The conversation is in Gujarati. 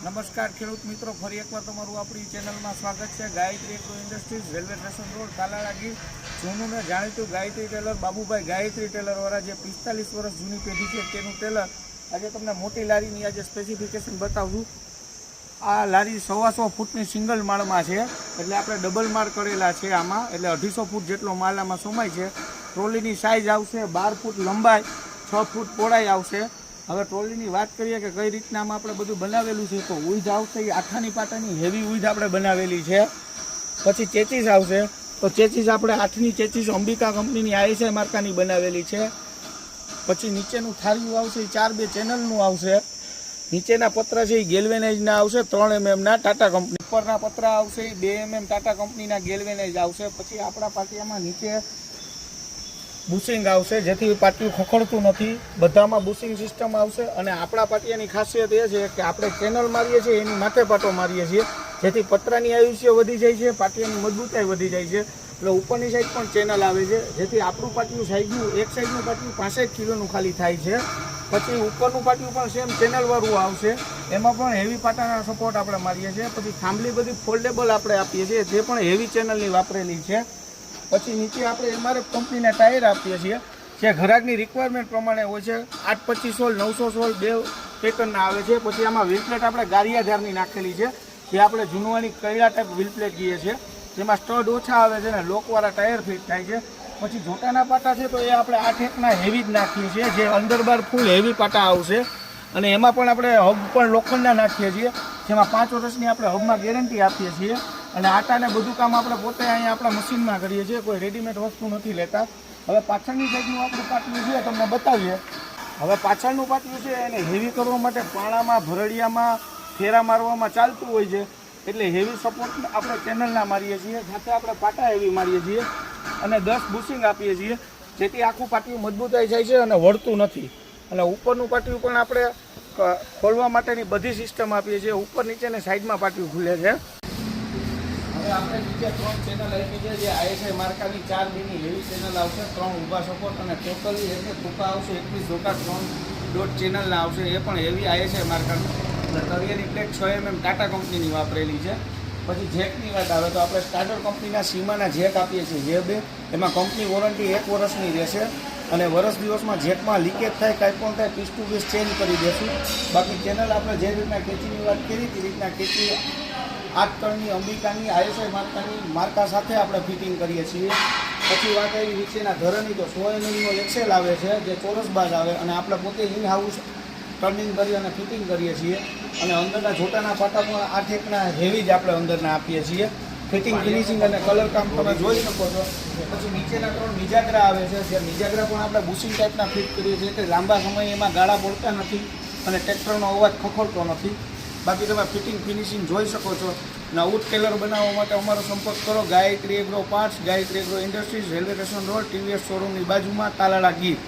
નમસ્કાર ખેડૂત મિત્રો, ફરી એકવાર તમારું આપણી ચેનલમાં સ્વાગત છે। Gayatri agro industries, railway station road, Talala Gir. જૂનું ને જાણીતું ગાયત્રી ટેલર બાબુભાઈ ગાયત્રી ટેલરવાળા જે 45 વર્ષ જૂની પેઢી છે તેનું ટેલર આજે તમને મોટી લારીની આજે સ્પેસિફિકેશન બતાવું। આ લારી 125 ફૂટની સિંગલ માળમાં છે, એટલે આપણે ડબલ માળ કરેલા છે આમાં, એટલે 250 ફૂટ જેટલો માલ આમાં સમાય છે। ટ્રોલીની સાઇઝ આવશે 12 ફૂટ લંબાઈ, 6 ફૂટ પહોળાઈ આવશે। હવે ટ્રોલીની વાત કરીએ કે કઈ રીતના આમાં આપણે બધું બનાવેલું છે, તો ઉઈધ આવશે એ આઠાની પાટાની હેવી ઉઈધ આપણે બનાવેલી છે। પછી ચેચીસ આવશે, તો ચેચીસ આપણે 8ની ચેચીસ અંબિકા કંપનીની ISI માર્કાની બનાવેલી છે। પછી નીચેનું થાળિયું આવશે એ 4-2 ચેનલનું આવશે। નીચેના પતરા છે એ ગેલ્વેનાઇઝના આવશે 3 mm ટાટા કંપની। ઉપરના પતરા આવશે એ 2 mm ટાટા કંપનીના ગેલ્વેનાઇઝ આવશે। પછી આપણા પાટિયામાં નીચે બુશિંગ આવશે, જેથી પાટિયું ખખડતું નથી, બધામાં બુશિંગ સિસ્ટમ આવશે। અને આપણા પાટિયાની ખાસિયત એ છે કે આપણે ચેનલ મારીએ છીએ એની માથે પાટો મારીએ છીએ, જેથી પતરાની આયુષ્ય વધી જાય છે, પાટિયાની મજબૂતાઈ વધી જાય છે। એટલે ઉપરની સાઈડ પણ ચેનલ આવે છે, જેથી આપણું પાટિયું સાઈડનું એક સાઈડનું પાટિયું 65 કિલોનું ખાલી થાય છે। પછી ઉપરનું પાટિયું પણ સેમ ચેનલવાળું આવશે, એમાં પણ હેવી પાટાના સપોર્ટ આપણે મારીએ છીએ। પછી થાંભલી બધી ફોલ્ડેબલ આપણે આપીએ છીએ, જે પણ હેવી ચેનલની વાપરેલી છે। પછી નીચે આપણે MRF કંપનીના ટાયર આપીએ છીએ, જે ઘરાકની રિક્વાયરમેન્ટ પ્રમાણે હોય છે। 825 સોલ 900 સોલ બે પેટર્નના આવે છે। પછી આમાં વ્હીલપ્લેટ આપણે ગારિયાધારની નાખેલી છે, જે આપણે જૂનવાણી કૈડા ટાઈપ વ્હીલપ્લેટ કહીએ છીએ, જેમાં સ્ટડ ઓછા આવે છે અને લોકવાળા ટાયર ફિટ થાય છે। પછી જોટાના પાટા છે તો એ આપણે 8-1ના હેવી જ નાખીએ છીએ, જે અંદર બાર ફૂલ હેવી પાટા આવશે। અને એમાં પણ આપણે હબ પણ લોખંડના નાખીએ છીએ, જેમાં 5 વર્ષની આપણે હબમાં ગેરંટી આપીએ છીએ। અને આટાને બધું કામ આપણે પોતે અહીંયા આપણા મશીનમાં કરીએ છીએ, કોઈ રેડીમેડ વસ્તુ નથી લેતા। હવે પાછળની સાઈડનું આપણું પાટિયું છે તમને બતાવીએ। હવે પાછળનું પાટિયું છે એને હેવી કરવા માટે પાણામાં, ભરડિયામાં, ફેરા મારવામાં ચાલતું હોય છે, એટલે હેવી સપોર્ટ આપણે ચેનલના મારીએ છીએ, સાથે આપણે પાટા હેવી મારીએ છીએ અને 10 બુશિંગ આપીએ છીએ, જેથી આખું પાટિયું મજબૂતાઈ જાય છે અને વળતું નથી। અને ઉપરનું પાટિયું પણ આપણે ખોલવા માટેની બધી સિસ્ટમ આપીએ છીએ, ઉપર નીચેને સાઈડમાં પાટિયું ખુલે છે। હવે આપણે નીચે 3 ચેનલ આપી છે, જે ISI માર્કાની 4-2ની હેવી ચેનલ આવશે, 3 ઊભા સપોર્ટ અને ટોટલી એટલે ટૂંકા આવશે 21 જોટા 3 ચેનલના આવશે, એ પણ હેવી ISI માર્કાનું। અને તળિયાની પ્લેટ 6 mm ટાટા કંપનીની વાપરેલી છે। પછી જેકની વાત આવે તો આપણે સ્ટાર્ટર કંપનીના સીમાના જેક આપીએ છીએ, જે બે એમાં કંપની વોરંટી 1 વર્ષની રહેશે, અને વર્ષ દિવસમાં જેકમાં લીકેજ થાય, કાંઈ પણ થાય, પીસ ટુ પીસ ચેન્જ કરી દઈશું। બાકી ચેનલ આપણે જે રીતના કેચીની વાત કરી તે રીતના કેચી 8 ટનની અંબિકાની ISI માર્કાની માર્કા સાથે આપણે ફિટિંગ કરીએ છીએ। પછી વાત આવી નીચેના ધરની, તો 100 mmનો એક્સેલ આવે છે, જે ચોરસ બાજ આવે, અને આપણે પોતે ઇન હાઉસ ટર્નિંગ કરી અને ફિટિંગ કરીએ છીએ। અને અંદરના જોટાના પાટા પણ 8-1ના હેવી જ આપણે અંદરના આપીએ છીએ। ફિટિંગ, ફિનિશિંગ અને કલર કામ તમે જોઈ શકો છો। પછી નીચેના 3 મિજાગરા આવે છે, જે મિજાગરા પણ આપણે બુશિંગ ટાઈપના ફિટ કરીએ છીએ, કે લાંબા સમય એમાં ગાળા પડતા નથી અને ટ્રેક્ટરનો અવાજ ખખડતો નથી। બાકી તમે ફિટિંગ, ફિનિશિંગ જોઈ શકો છો। નવું ટેલર બનાવવા માટે અમારો સંપર્ક કરો। Gayatri agro parts, Gayatri agro industries, railway station road, TVS શોરૂમની બાજુમાં, તાલાળા ગીર।